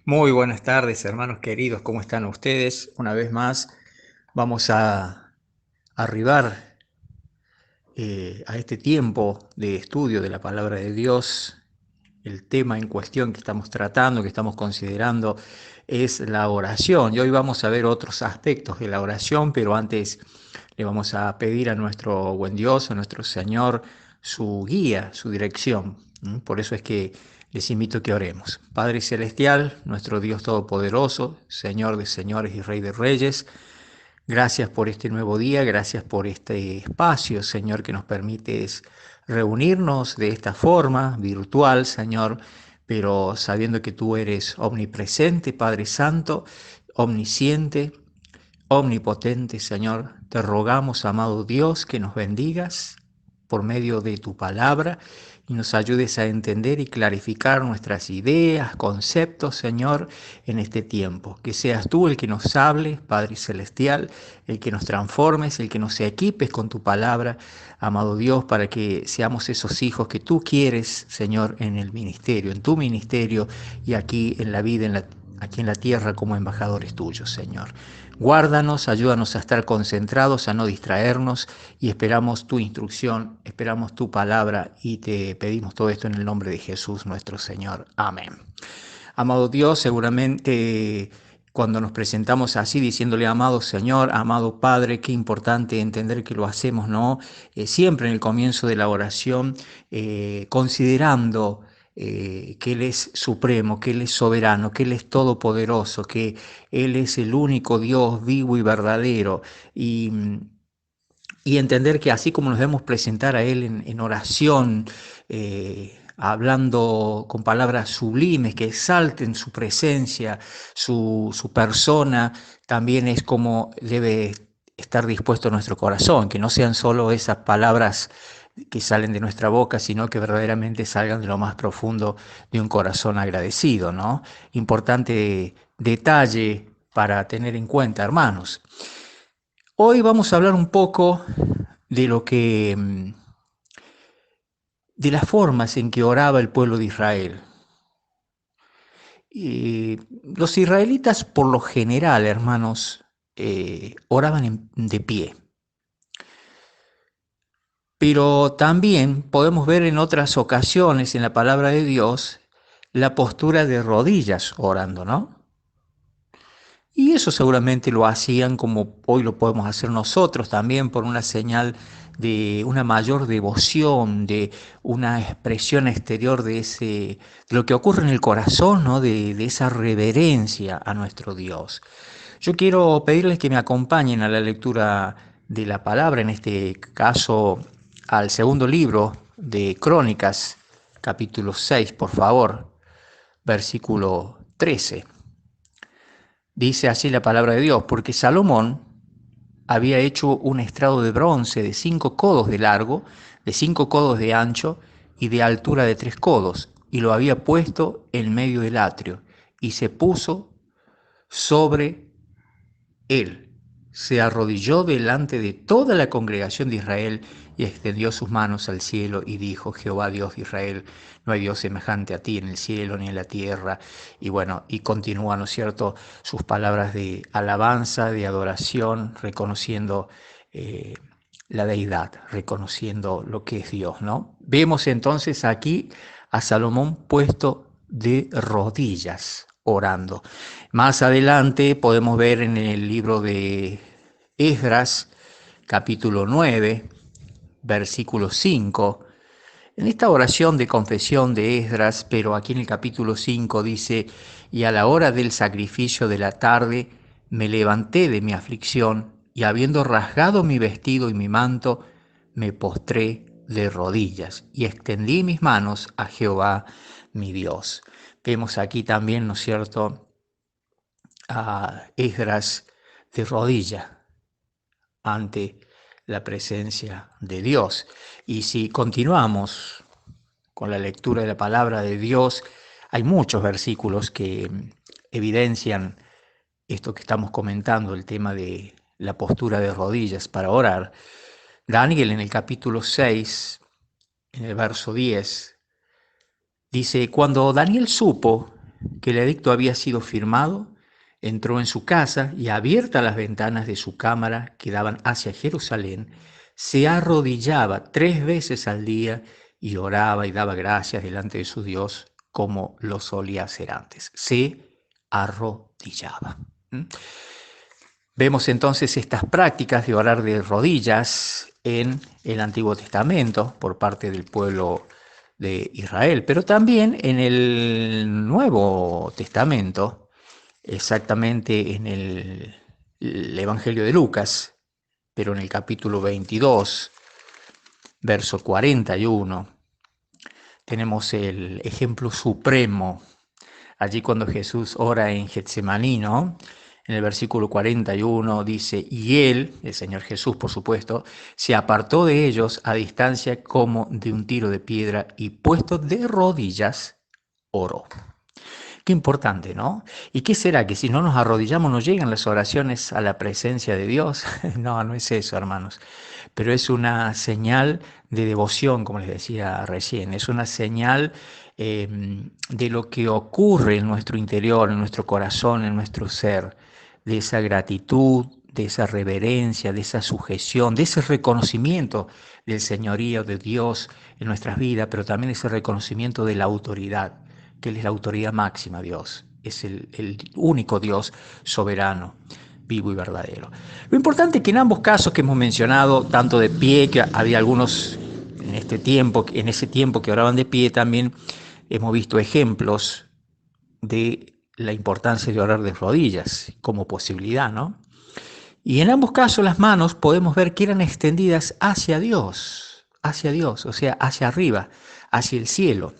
Muy buenas tardes, hermanos queridos, ¿cómo están ustedes? Una vez más vamos a arribar a este tiempo de estudio de la palabra de Dios. El tema en cuestión que estamos tratando, que estamos considerando, es la oración. Y hoy vamos a ver otros aspectos de la oración, pero antes le vamos a pedir a nuestro buen Dios, a nuestro Señor, su guía, su dirección. Por eso es que les invito a que oremos. Padre Celestial, nuestro Dios Todopoderoso, Señor de señores y Rey de reyes, gracias por este nuevo día, gracias por este espacio, Señor, que nos permites reunirnos de esta forma virtual, Señor, pero sabiendo que tú eres omnipresente, Padre Santo, omnisciente, omnipotente, Señor. Te rogamos, amado Dios, que nos bendigas por medio de tu palabra y nos ayudes a entender y clarificar nuestras ideas, conceptos, Señor, en este tiempo. Que seas tú el que nos hable, Padre Celestial, el que nos transformes, el que nos equipes con tu palabra, amado Dios, para que seamos esos hijos que tú quieres, Señor, en el ministerio, en tu ministerio y aquí en la vida, aquí en la tierra como embajadores tuyos, Señor. Guárdanos, ayúdanos a estar concentrados, a no distraernos y esperamos tu instrucción, esperamos tu palabra y te pedimos todo esto en el nombre de Jesús nuestro Señor. Amén. Amado Dios, seguramente cuando nos presentamos así diciéndole amado Señor, amado Padre, qué importante entender que lo hacemos, ¿no? Siempre en el comienzo de la oración, considerando que Él es supremo, que Él es soberano, que Él es todopoderoso, que Él es el único Dios vivo y verdadero. Y, y entender que así como nos debemos presentar a Él en oración, hablando con palabras sublimes que exalten su presencia, su persona, también es como debe estar dispuesto nuestro corazón, que no sean solo esas palabras que salen de nuestra boca, sino que verdaderamente salgan de lo más profundo de un corazón agradecido, ¿no? Importante detalle para tener en cuenta, hermanos. Hoy vamos a hablar un poco de lo que, de las formas en que oraba el pueblo de Israel. Los israelitas, por lo general, hermanos, oraban de pie. Pero también podemos ver en otras ocasiones en la palabra de Dios la postura de rodillas orando, ¿no? Y eso seguramente lo hacían como hoy lo podemos hacer nosotros también por una señal de una mayor devoción, de una expresión exterior de lo que ocurre en el corazón, ¿no? De esa reverencia a nuestro Dios. Yo quiero pedirles que me acompañen a la lectura de la palabra, en este caso al segundo libro de Crónicas, capítulo 6, por favor, versículo 13. Dice así la palabra de Dios, porque Salomón había hecho un estrado de bronce de 5 codos de largo, de 5 codos de ancho y de altura de 3 codos, y lo había puesto en medio del atrio, y se puso sobre él. Se arrodilló delante de toda la congregación de Israel y extendió sus manos al cielo y dijo: Jehová Dios de Israel, no hay Dios semejante a ti en el cielo ni en la tierra. Y bueno, y continúa, ¿no es cierto?, sus palabras de alabanza, de adoración, reconociendo la deidad, reconociendo lo que es Dios, ¿no? Vemos entonces aquí a Salomón puesto de rodillas, orando. Más adelante podemos ver en el libro de Esdras, capítulo 9, versículo 5, en esta oración de confesión de Esdras, pero aquí en el capítulo 5 dice: y a la hora del sacrificio de la tarde me levanté de mi aflicción, y habiendo rasgado mi vestido y mi manto, me postré de rodillas y extendí mis manos a Jehová mi Dios. Vemos aquí también, ¿no es cierto?, a Esdras de rodilla ante la presencia de Dios. Y si continuamos con la lectura de la palabra de Dios, hay muchos versículos que evidencian esto que estamos comentando, el tema de la postura de rodillas para orar. Daniel en el capítulo 6, en el verso 10, dice: cuando Daniel supo que el edicto había sido firmado, entró en su casa y, abiertas las ventanas de su cámara que daban hacia Jerusalén, se arrodillaba 3 veces al día y oraba y daba gracias delante de su Dios como lo solía hacer antes. Se arrodillaba. ¿Mm? Vemos entonces estas prácticas de orar de rodillas en el Antiguo Testamento por parte del pueblo de Israel, pero también en el Nuevo Testamento, exactamente en el Evangelio de Lucas, pero en el capítulo 22, verso 41, tenemos el ejemplo supremo. Allí cuando Jesús ora en Getsemaní, ¿no? En el versículo 41 dice, y él, el Señor Jesús, por supuesto, se apartó de ellos a distancia como de un tiro de piedra y puesto de rodillas, oró. Qué importante, ¿no? ¿Y qué será? ¿Que si no nos arrodillamos no llegan las oraciones a la presencia de Dios? No, no es eso, hermanos. Pero es una señal de devoción, como les decía recién. Es una señal de lo que ocurre en nuestro interior, en nuestro corazón, en nuestro ser. De esa gratitud, de esa reverencia, de esa sujeción, de ese reconocimiento del señorío de Dios en nuestras vidas, pero también ese reconocimiento de la autoridad, que Él es la autoridad máxima, Dios. Es el único Dios soberano, vivo y verdadero. Lo importante es que en ambos casos que hemos mencionado, tanto de pie, que había algunos en ese tiempo que oraban de pie, también hemos visto ejemplos de la importancia de orar de rodillas como posibilidad, ¿no? Y en ambos casos las manos podemos ver que eran extendidas hacia Dios, o sea, hacia arriba, hacia el cielo.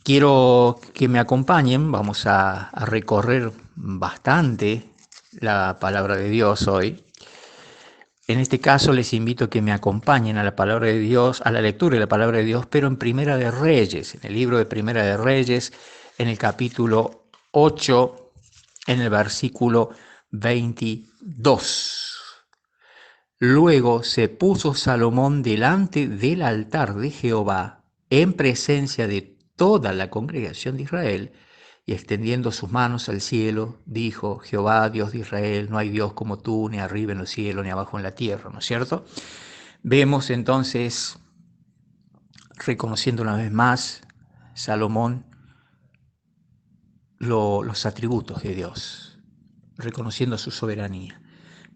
Quiero que me acompañen, vamos a recorrer bastante la palabra de Dios hoy. En este caso les invito a que me acompañen a la palabra de Dios, a la lectura de la palabra de Dios, pero en Primera de Reyes, en el libro de Primera de Reyes, en el capítulo 8, en el versículo 22. Luego se puso Salomón delante del altar de Jehová en presencia de toda la congregación de Israel, y extendiendo sus manos al cielo, dijo, Jehová, Dios de Israel, no hay Dios como tú, ni arriba en los cielos, ni abajo en la tierra, ¿no es cierto? Vemos entonces, reconociendo una vez más, Salomón, los atributos de Dios, reconociendo su soberanía.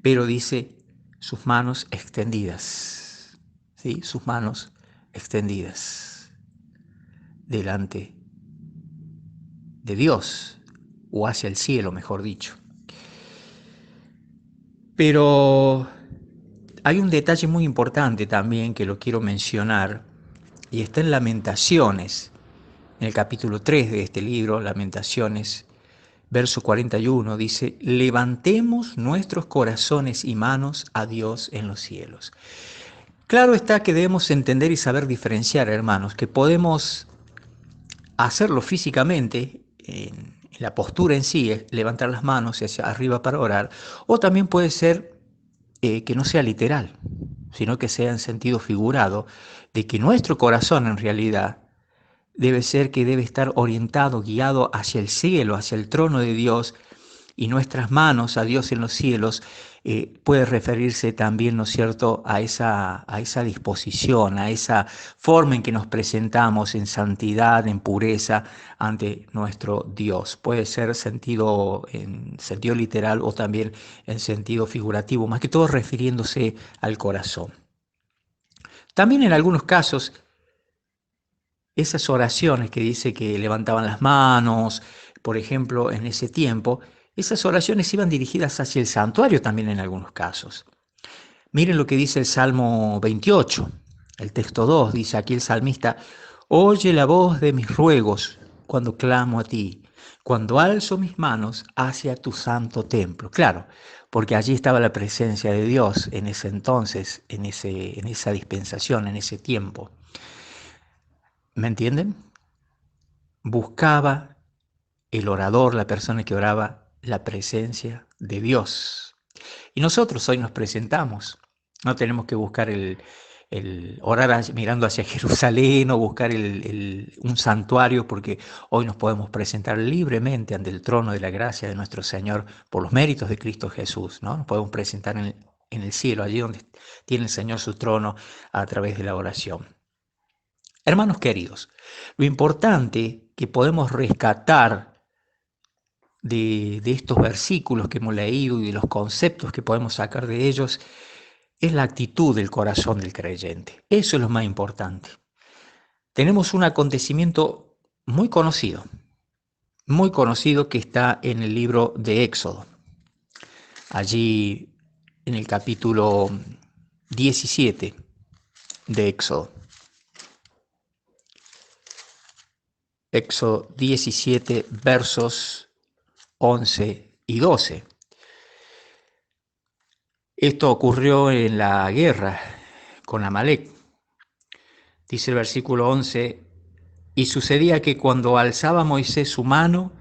Pero dice, sus manos extendidas, ¿sí? Sus manos extendidas delante de Dios, o hacia el cielo, mejor dicho. Pero hay un detalle muy importante también que lo quiero mencionar, y está en Lamentaciones, en el capítulo 3 de este libro, Lamentaciones, verso 41, dice, levantemos nuestros corazones y manos a Dios en los cielos. Claro está que debemos entender y saber diferenciar, hermanos, que podemos hacerlo físicamente, en la postura en sí, es levantar las manos hacia arriba para orar, o también puede ser que no sea literal, sino que sea en sentido figurado, de que nuestro corazón en realidad debe ser que debe estar orientado, guiado hacia el cielo, hacia el trono de Dios, y nuestras manos a Dios en los cielos puede referirse también, ¿no es cierto?, a esa disposición, a esa forma en que nos presentamos en santidad, en pureza ante nuestro Dios. Puede ser en sentido literal o también en sentido figurativo, más que todo refiriéndose al corazón. También en algunos casos, esas oraciones que dice que levantaban las manos, por ejemplo, en ese tiempo, esas oraciones iban dirigidas hacia el santuario también en algunos casos. Miren lo que dice el Salmo 28, el texto 2, dice aquí el salmista, oye la voz de mis ruegos cuando clamo a ti, cuando alzo mis manos hacia tu santo templo. Claro, porque allí estaba la presencia de Dios en ese entonces, en esa dispensación, en ese tiempo. ¿Me entienden? Buscaba el orador, la persona que oraba, la presencia de Dios. Y nosotros hoy nos presentamos. No tenemos que buscar orar mirando hacia Jerusalén o buscar un santuario, porque hoy nos podemos presentar libremente ante el trono de la gracia de nuestro Señor por los méritos de Cristo Jesús, ¿no? Nos podemos presentar en el cielo, allí donde tiene el Señor su trono a través de la oración. Hermanos queridos, lo importante que podemos rescatar de estos versículos que hemos leído y de los conceptos que podemos sacar de ellos es la actitud del corazón del creyente. Eso es lo más importante. Tenemos un acontecimiento muy conocido que está en el libro de Éxodo. Allí en el capítulo 17 de Éxodo. Éxodo 17, versos 11 y 12. Esto ocurrió en la guerra con Amalec. Dice el versículo 11, y sucedía que cuando alzaba Moisés su mano,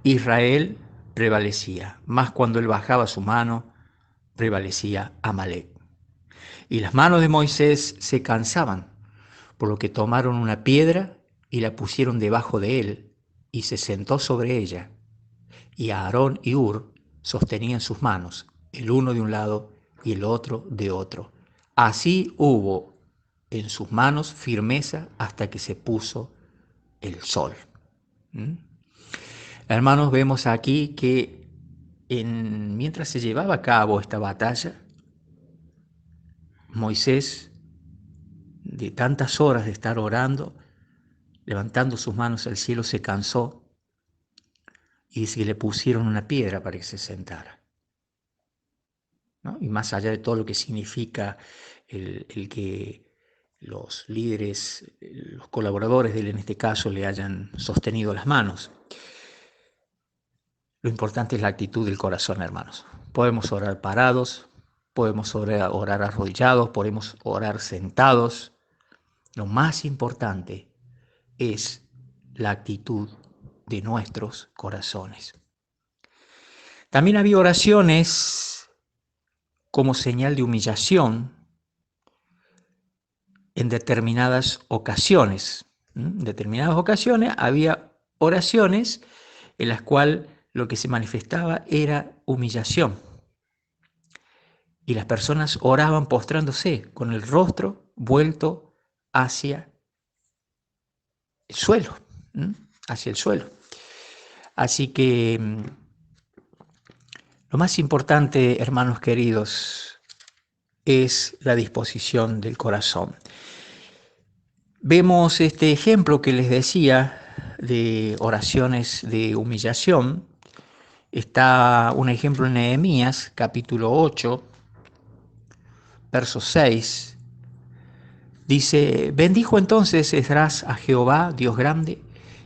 Israel prevalecía, mas cuando él bajaba su mano, prevalecía Amalec. Y las manos de Moisés se cansaban, por lo que tomaron una piedra y la pusieron debajo de él, y se sentó sobre ella. Y Aarón y Hur sostenían sus manos, el uno de un lado y el otro de otro. Así hubo en sus manos firmeza hasta que se puso el sol. Hermanos, vemos aquí que mientras se llevaba a cabo esta batalla, Moisés, de tantas horas de estar orando, levantando sus manos al cielo, se cansó y dice que le pusieron una piedra para que se sentara, ¿no? Y más allá de todo lo que significa el que los líderes, los colaboradores de él en este caso, le hayan sostenido las manos. Lo importante es la actitud del corazón, hermanos. Podemos orar parados, podemos orar arrodillados, podemos orar sentados. Lo más importante es la actitud de nuestros corazones. También había oraciones como señal de humillación en determinadas ocasiones. En determinadas ocasiones había oraciones en las cuales lo que se manifestaba era humillación. Y las personas oraban postrándose con el rostro vuelto hacia el suelo, hacia el suelo. Así que lo más importante, hermanos queridos, es la disposición del corazón. Vemos este ejemplo que les decía de oraciones de humillación. Está un ejemplo en Nehemías, capítulo 8, verso 6. Dice, bendijo entonces Esdras a Jehová, Dios grande,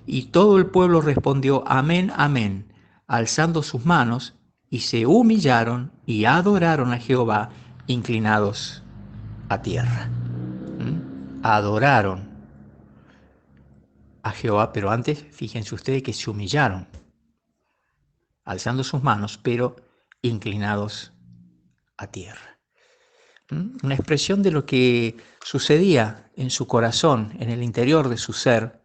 y todo el pueblo respondió, amén, amén, alzando sus manos, y se humillaron y adoraron a Jehová, inclinados a tierra. Adoraron a Jehová, pero antes, fíjense ustedes que se humillaron, alzando sus manos, pero inclinados a tierra. Una expresión de lo que sucedía en su corazón, en el interior de su ser,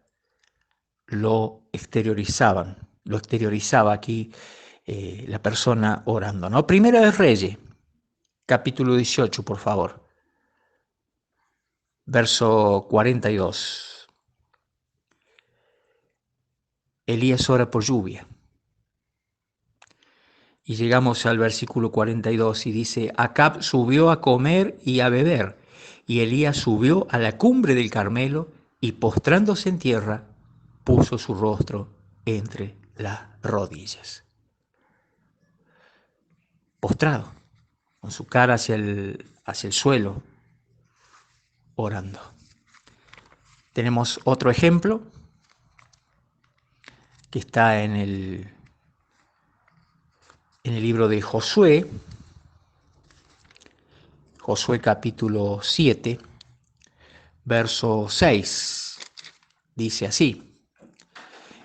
lo exteriorizaban, lo exteriorizaba aquí la persona orando, ¿no? Primera de Reyes, capítulo 18, por favor, verso 42. Elías ora por lluvia. Y llegamos al versículo 42 y dice, Acab subió a comer y a beber, y Elías subió a la cumbre del Carmelo y postrándose en tierra, puso su rostro entre las rodillas. Postrado, con su cara hacia el suelo, orando. Tenemos otro ejemplo que está en el libro de Josué, Josué capítulo 7, verso 6, dice así,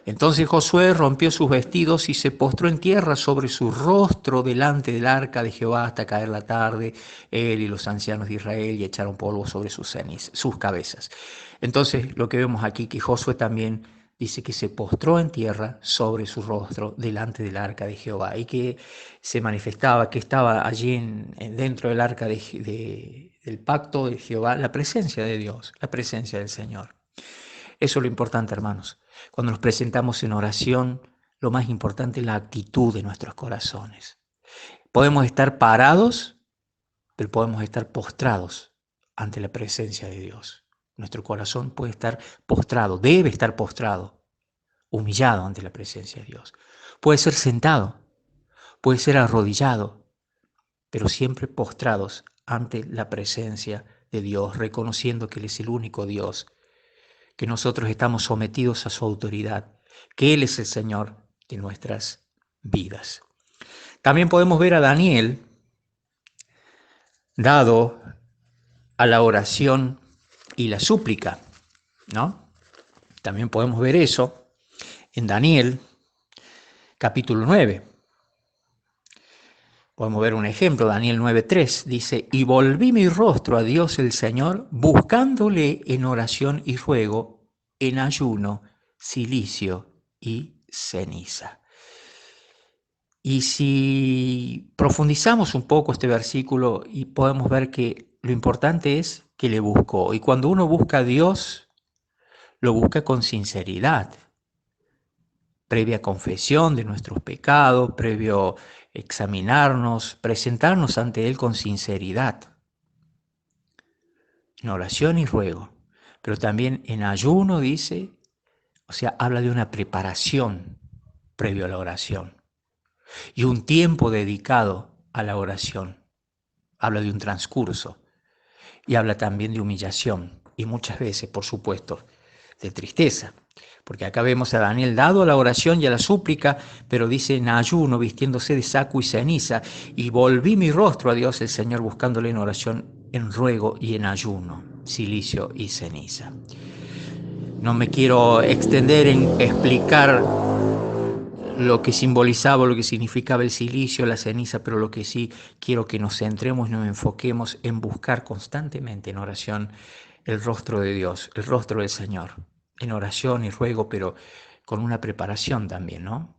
Entonces Josué rompió sus vestidos y se postró en tierra sobre su rostro delante del arca de Jehová hasta caer la tarde, él y los ancianos de Israel, y echaron polvo sobre sus cabezas. Entonces lo que vemos aquí, que Josué también dice que se postró en tierra sobre su rostro delante del arca de Jehová y que se manifestaba, que estaba allí dentro del arca del pacto de Jehová, la presencia de Dios, la presencia del Señor. Eso es lo importante, hermanos. Cuando nos presentamos en oración, lo más importante es la actitud de nuestros corazones. Podemos estar parados, pero podemos estar postrados ante la presencia de Dios. Nuestro corazón puede estar postrado, debe estar postrado, humillado ante la presencia de Dios. Puede ser sentado, puede ser arrodillado, pero siempre postrados ante la presencia de Dios, reconociendo que Él es el único Dios, que nosotros estamos sometidos a su autoridad, que Él es el Señor de nuestras vidas. También podemos ver a Daniel dado a la oración y la súplica, ¿no? También podemos ver eso en Daniel capítulo 9. Podemos ver un ejemplo, Daniel 9:3 dice, y volví mi rostro a Dios el Señor, buscándole en oración y ruego, en ayuno, cilicio y ceniza. Y si profundizamos un poco este versículo y podemos ver que lo importante es que le buscó. Y cuando uno busca a Dios, lo busca con sinceridad, previa confesión de nuestros pecados, previo examinarnos, presentarnos ante Él con sinceridad, en oración y ruego. Pero también en ayuno dice, o sea, habla de una preparación previo a la oración y un tiempo dedicado a la oración. Habla de un transcurso y habla también de humillación y muchas veces, por supuesto, de tristeza. Porque acá vemos a Daniel dado a la oración y a la súplica, pero dice en ayuno, vistiéndose de saco y ceniza, y volví mi rostro a Dios el Señor buscándole en oración, en ruego y en ayuno, cilicio y ceniza. No me quiero extender en explicar lo que simbolizaba, lo que significaba el silicio, la ceniza, pero lo que sí quiero que nos centremos y nos enfoquemos en buscar constantemente en oración el rostro de Dios, el rostro del Señor, en oración y ruego, pero con una preparación también, ¿no?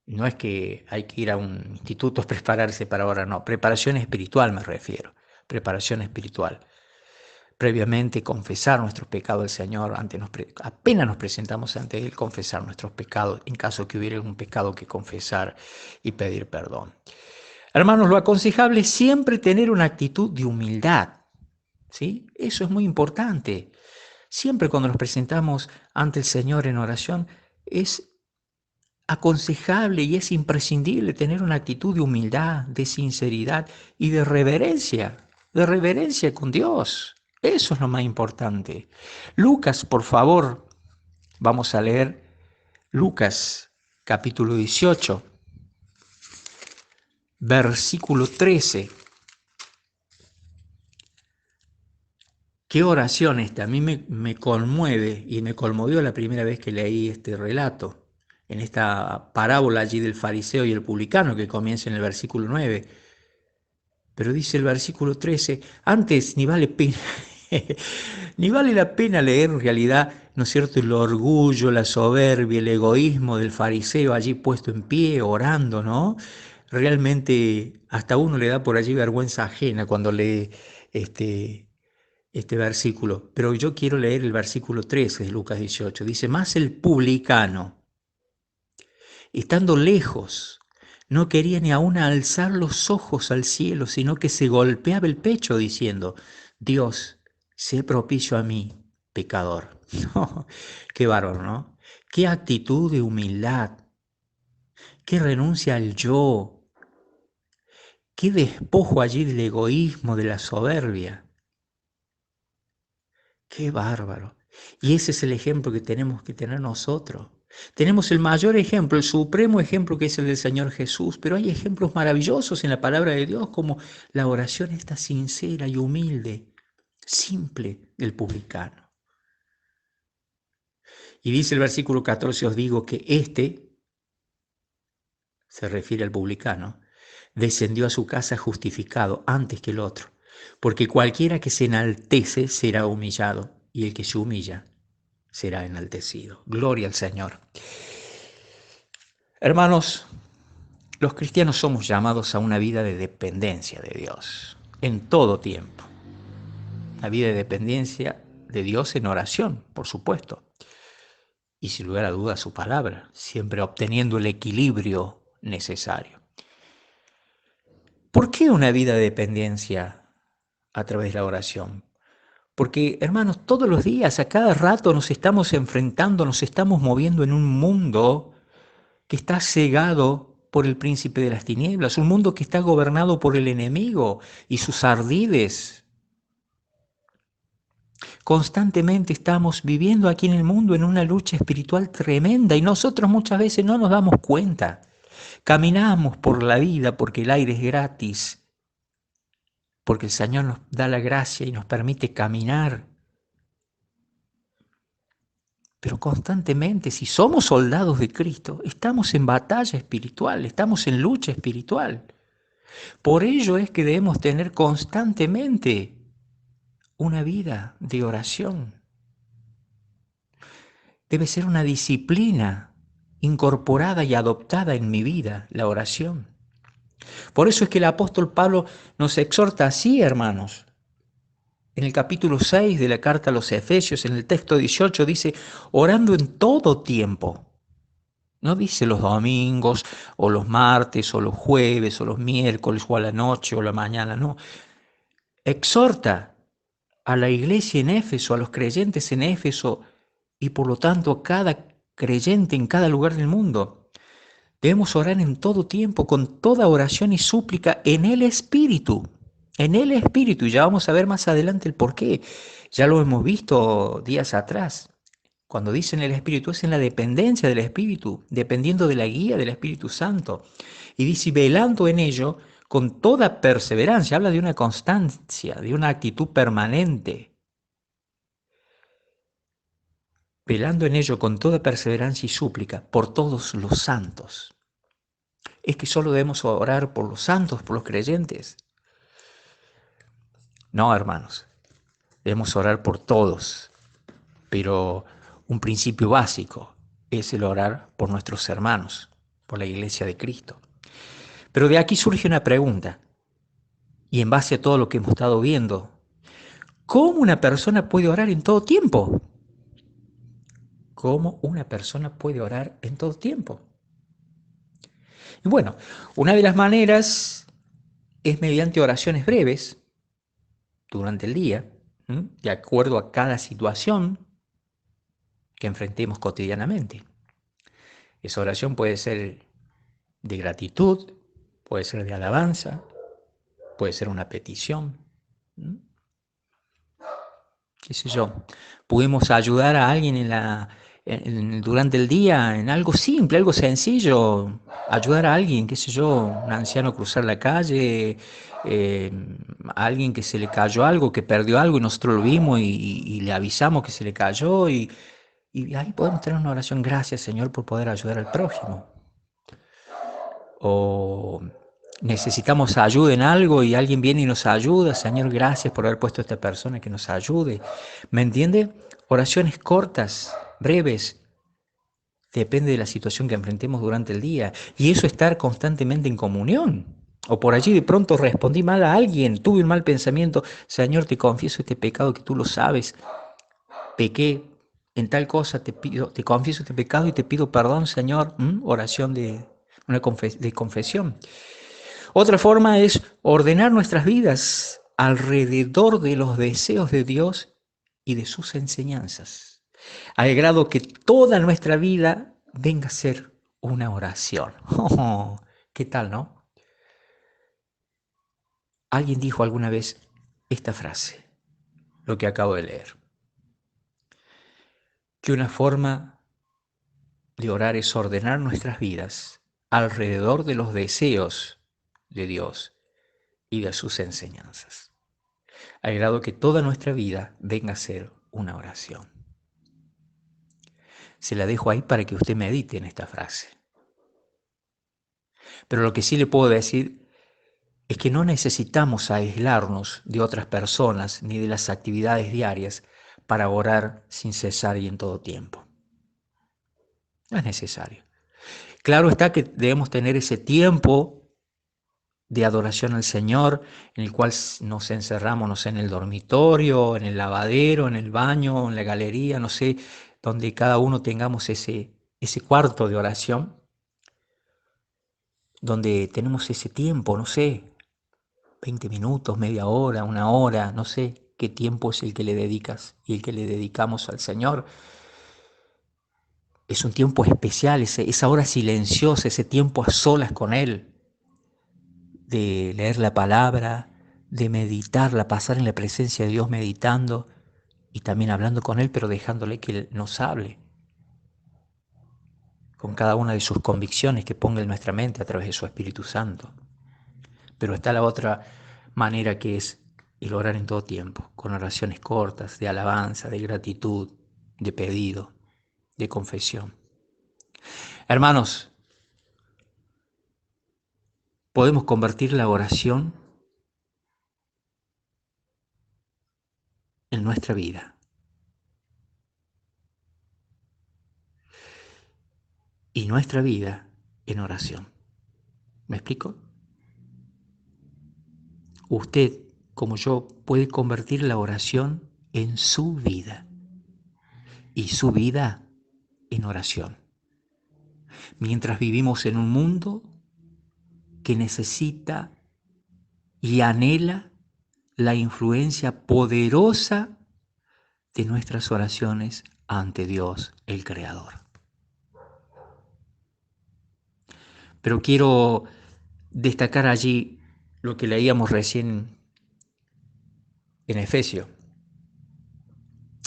No es que hay que ir a un instituto a prepararse para orar, no, preparación espiritual me refiero, preparación espiritual. Previamente confesar nuestros pecados al Señor, apenas nos presentamos ante Él, confesar nuestros pecados, en caso que hubiera algún pecado que confesar y pedir perdón. Hermanos, lo aconsejable es siempre tener una actitud de humildad, ¿sí? Eso es muy importante. Siempre cuando nos presentamos ante el Señor en oración, es aconsejable y es imprescindible tener una actitud de humildad, de sinceridad y de reverencia con Dios. Eso es lo más importante. Lucas, por favor, vamos a leer Lucas capítulo 18, versículo 13. Qué oración esta, a mí me conmueve y me conmovió la primera vez que leí este relato, en esta parábola allí del fariseo y el publicano que comienza en el versículo 9. Pero dice el versículo 13, antes ni vale pena, ni vale la pena leer en realidad, ¿no es cierto?, el orgullo, la soberbia, el egoísmo del fariseo allí puesto en pie, orando, ¿no? Realmente hasta uno le da por allí vergüenza ajena cuando lee este versículo. Pero yo quiero leer el versículo 13 de Lucas 18. Dice, más el publicano, estando lejos, no quería ni aún alzar los ojos al cielo, sino que se golpeaba el pecho diciendo, Dios, sé propicio a mí, pecador. Qué bárbaro, ¿no? Qué actitud de humildad, qué renuncia al yo, qué despojo allí del egoísmo, de la soberbia. Qué bárbaro. Y ese es el ejemplo que tenemos que tener nosotros. Tenemos el mayor ejemplo, el supremo ejemplo que es el del Señor Jesús, pero hay ejemplos maravillosos en la palabra de Dios como la oración esta sincera y humilde, simple del publicano. Y dice el versículo 14, os digo que este, se refiere al publicano, descendió a su casa justificado antes que el otro, porque cualquiera que se enaltece será humillado, y el que se humilla será enaltecido. Gloria al Señor. Hermanos, los cristianos somos llamados a una vida de dependencia de Dios, en todo tiempo. Una vida de dependencia de Dios en oración, por supuesto, y sin lugar a dudas su palabra, siempre obteniendo el equilibrio necesario. ¿Por qué una vida de dependencia a través de la oración? Porque, hermanos, todos los días, a cada rato nos estamos enfrentando, nos estamos moviendo en un mundo que está cegado por el príncipe de las tinieblas, un mundo que está gobernado por el enemigo y sus ardides. Constantemente estamos viviendo aquí en el mundo en una lucha espiritual tremenda y nosotros muchas veces no nos damos cuenta. Caminamos por la vida porque el aire es gratis, porque el Señor nos da la gracia y nos permite caminar. Pero constantemente, si somos soldados de Cristo, estamos en batalla espiritual, estamos en lucha espiritual. Por ello es que debemos tener constantemente una vida de oración. Debe ser una disciplina incorporada y adoptada en mi vida, la oración. Por eso es que el apóstol Pablo nos exhorta así, hermanos. En el capítulo 6 de la carta a los Efesios, en el texto 18, dice, orando en todo tiempo. No dice los domingos, o los martes, o los jueves, o los miércoles, o a la noche, o a la mañana, no. Exhorta a la iglesia en Éfeso, a los creyentes en Éfeso, y por lo tanto a cada creyente en cada lugar del mundo. Debemos orar en todo tiempo, con toda oración y súplica en el Espíritu. En el Espíritu, y ya vamos a ver más adelante el por qué. Ya lo hemos visto días atrás. Cuando dicen el Espíritu, es en la dependencia del Espíritu, dependiendo de la guía del Espíritu Santo. Y dice, velando en ello con toda perseverancia, habla de una constancia, de una actitud permanente. Velando en ello con toda perseverancia y súplica por todos los santos. Es que solo debemos orar por los santos, por los creyentes. No, hermanos, debemos orar por todos, pero un principio básico es el orar por nuestros hermanos, por la iglesia de Cristo. Pero de aquí surge una pregunta, y en base a todo lo que hemos estado viendo, ¿cómo una persona puede orar en todo tiempo? ¿Cómo una persona puede orar en todo tiempo? Y bueno, una de las maneras es mediante oraciones breves durante el día, de acuerdo a cada situación que enfrentemos cotidianamente. Esa oración puede ser de gratitud, puede ser de alabanza, puede ser una petición. ¿Qué sé yo? Pudimos ayudar a alguien durante el día en algo simple, algo sencillo. Ayudar a alguien, qué sé yo, un anciano a cruzar la calle, eh, a alguien que se le cayó algo, que perdió algo y nosotros lo vimos y le avisamos que se le cayó y ahí podemos tener una oración, gracias Señor por poder ayudar al prójimo. O necesitamos ayuda en algo y alguien viene y nos ayuda, Señor, gracias por haber puesto a esta persona que nos ayude. ¿Me entiende? Oraciones cortas, breves, depende de la situación que enfrentemos durante el día. Y eso estar constantemente en comunión. O por allí de pronto respondí mal a alguien, tuve un mal pensamiento, Señor, te confieso este pecado que tú lo sabes, pequé en tal cosa, te confieso este pecado y te pido perdón, Señor. Oración de confesión. Otra forma es ordenar nuestras vidas alrededor de los deseos de Dios y de sus enseñanzas, al grado que toda nuestra vida venga a ser una oración. Oh, ¿qué tal, no? Alguien dijo alguna vez esta frase, lo que acabo de leer, que una forma de orar es ordenar nuestras vidas alrededor de los deseos de Dios y de sus enseñanzas, al grado que toda nuestra vida venga a ser una oración. Se la dejo ahí para que usted medite en esta frase. Pero lo que sí le puedo decir es que no necesitamos aislarnos de otras personas ni de las actividades diarias para orar sin cesar y en todo tiempo. No es necesario. Claro está que debemos tener ese tiempo de adoración al Señor, en el cual nos encerramos, no sé, en el dormitorio, en el lavadero, en el baño, en la galería, no sé, donde cada uno tengamos ese cuarto de oración, donde tenemos ese tiempo, no sé, 20 minutos, media hora, una hora, no sé qué tiempo es el que le dedicas y el que le dedicamos al Señor. Es un tiempo especial, esa hora silenciosa, ese tiempo a solas con Él, de leer la palabra, de meditarla, pasar en la presencia de Dios meditando y también hablando con Él, pero dejándole que Él nos hable con cada una de sus convicciones que ponga en nuestra mente a través de su Espíritu Santo. Pero está la otra manera, que es el orar en todo tiempo, con oraciones cortas, de alabanza, de gratitud, de pedido, de confesión. Hermanos, podemos convertir la oración en nuestra vida. Y nuestra vida en oración. ¿Me explico? Usted, como yo, puede convertir la oración en su vida y su vida en oración. Mientras vivimos en un mundo que necesita y anhela la influencia poderosa de nuestras oraciones ante Dios, el Creador. Pero quiero destacar allí lo que leíamos recién en Efesios.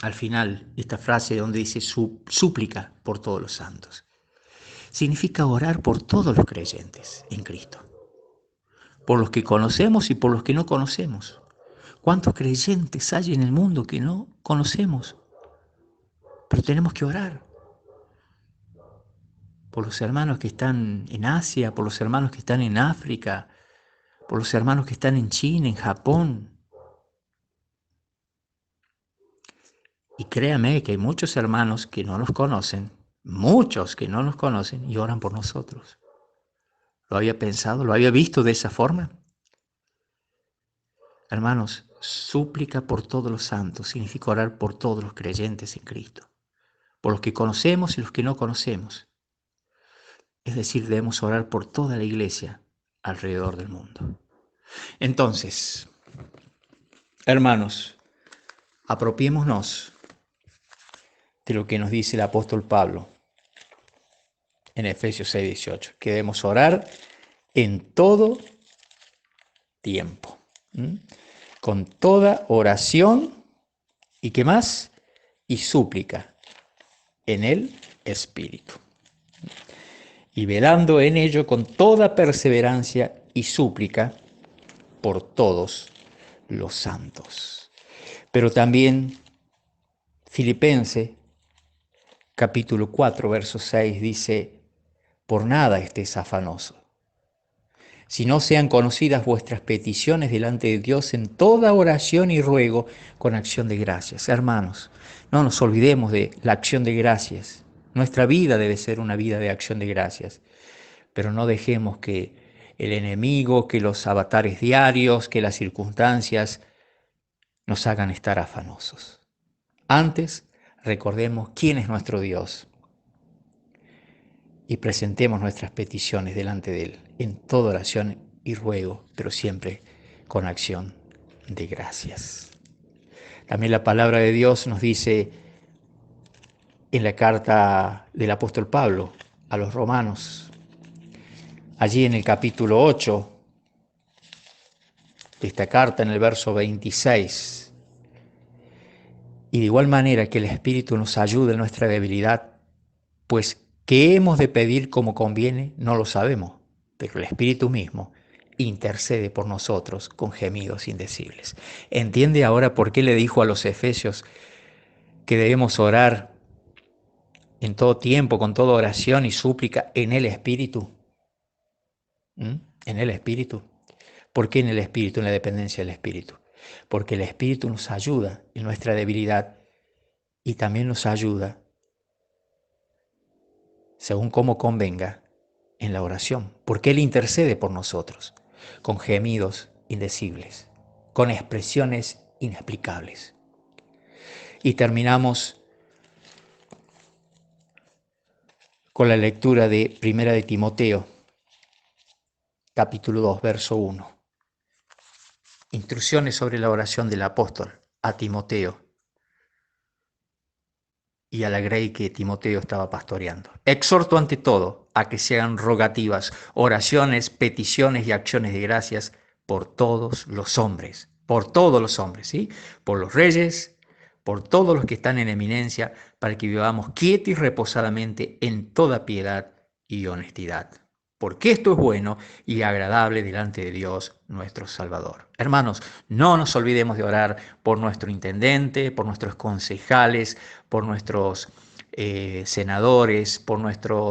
Al final, esta frase donde dice súplica por todos los santos. Significa orar por todos los creyentes en Cristo. Por los que conocemos y por los que no conocemos. ¿Cuántos creyentes hay en el mundo que no conocemos? Pero tenemos que orar. Por los hermanos que están en Asia, por los hermanos que están en África, por los hermanos que están en China, en Japón. Y créame que hay muchos hermanos que no nos conocen, muchos que no nos conocen y oran por nosotros. ¿Lo había pensado? ¿Lo había visto de esa forma? Hermanos, súplica por todos los santos significa orar por todos los creyentes en Cristo, por los que conocemos y los que no conocemos. Es decir, debemos orar por toda la iglesia alrededor del mundo. Entonces, hermanos, apropiémonos de lo que nos dice el apóstol Pablo en Efesios 6:18, que debemos orar en todo tiempo, con toda oración y ¿qué más? Y súplica en el Espíritu. Y velando en ello con toda perseverancia y súplica por todos los santos. Pero también Filipenses capítulo 4, verso 6 dice, por nada estés afanoso, si no sean conocidas vuestras peticiones delante de Dios en toda oración y ruego con acción de gracias. Hermanos, no nos olvidemos de la acción de gracias. Nuestra vida debe ser una vida de acción de gracias, pero no dejemos que el enemigo, que los avatares diarios, que las circunstancias nos hagan estar afanosos. Antes, recordemos quién es nuestro Dios y presentemos nuestras peticiones delante de Él en toda oración y ruego, pero siempre con acción de gracias. También la palabra de Dios nos dice en la carta del apóstol Pablo a los romanos, allí en el capítulo 8 de esta carta, en el verso 26, y de igual manera que el Espíritu nos ayude en nuestra debilidad, pues ¿qué hemos de pedir como conviene? No lo sabemos, pero el Espíritu mismo intercede por nosotros con gemidos indecibles. ¿Entiende ahora por qué le dijo a los efesios que debemos orar en todo tiempo, con toda oración y súplica, en el Espíritu. En el Espíritu. ¿Por qué en el Espíritu, en la dependencia del Espíritu? Porque el Espíritu nos ayuda en nuestra debilidad y también nos ayuda, según cómo convenga, en la oración. Porque Él intercede por nosotros, con gemidos indecibles, con expresiones inexplicables. Y terminamos con la lectura de Primera de Timoteo, capítulo 2, verso 1. Instrucciones sobre la oración del apóstol a Timoteo y a la grey que Timoteo estaba pastoreando. Exhorto ante todo a que se hagan rogativas, oraciones, peticiones y acciones de gracias por todos los hombres, ¿sí? Por los reyes, por todos los que están en eminencia, para que vivamos quietos y reposadamente en toda piedad y honestidad. Porque esto es bueno y agradable delante de Dios nuestro Salvador. Hermanos, no nos olvidemos de orar por nuestro intendente, por nuestros concejales, por nuestros senadores, por nuestro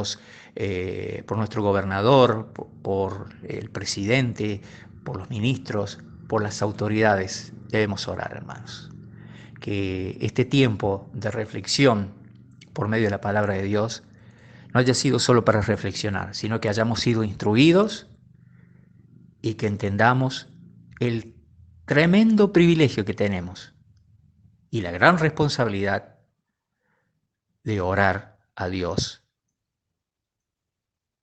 gobernador, por el presidente, por los ministros, por las autoridades. Debemos orar, hermanos. Que este tiempo de reflexión por medio de la palabra de Dios no haya sido solo para reflexionar, sino que hayamos sido instruidos y que entendamos el tremendo privilegio que tenemos y la gran responsabilidad de orar a Dios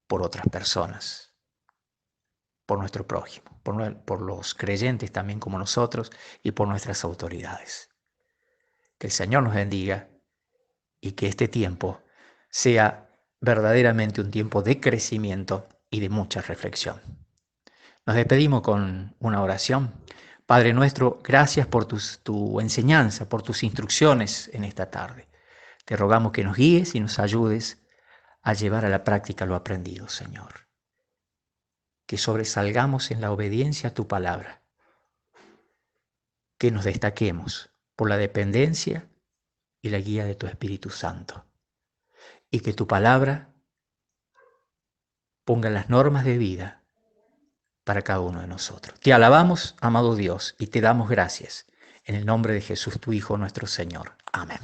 por otras personas, por nuestro prójimo, por los creyentes también como nosotros y por nuestras autoridades. Que el Señor nos bendiga y que este tiempo sea verdaderamente un tiempo de crecimiento y de mucha reflexión. Nos despedimos con una oración. Padre nuestro, gracias por tu enseñanza, por tus instrucciones en esta tarde. Te rogamos que nos guíes y nos ayudes a llevar a la práctica lo aprendido, Señor. Que sobresalgamos en la obediencia a tu palabra. Que nos destaquemos por la dependencia y la guía de tu Espíritu Santo. Y que tu palabra ponga las normas de vida para cada uno de nosotros. Te alabamos, amado Dios, y te damos gracias. En el nombre de Jesús, tu Hijo, nuestro Señor. Amén.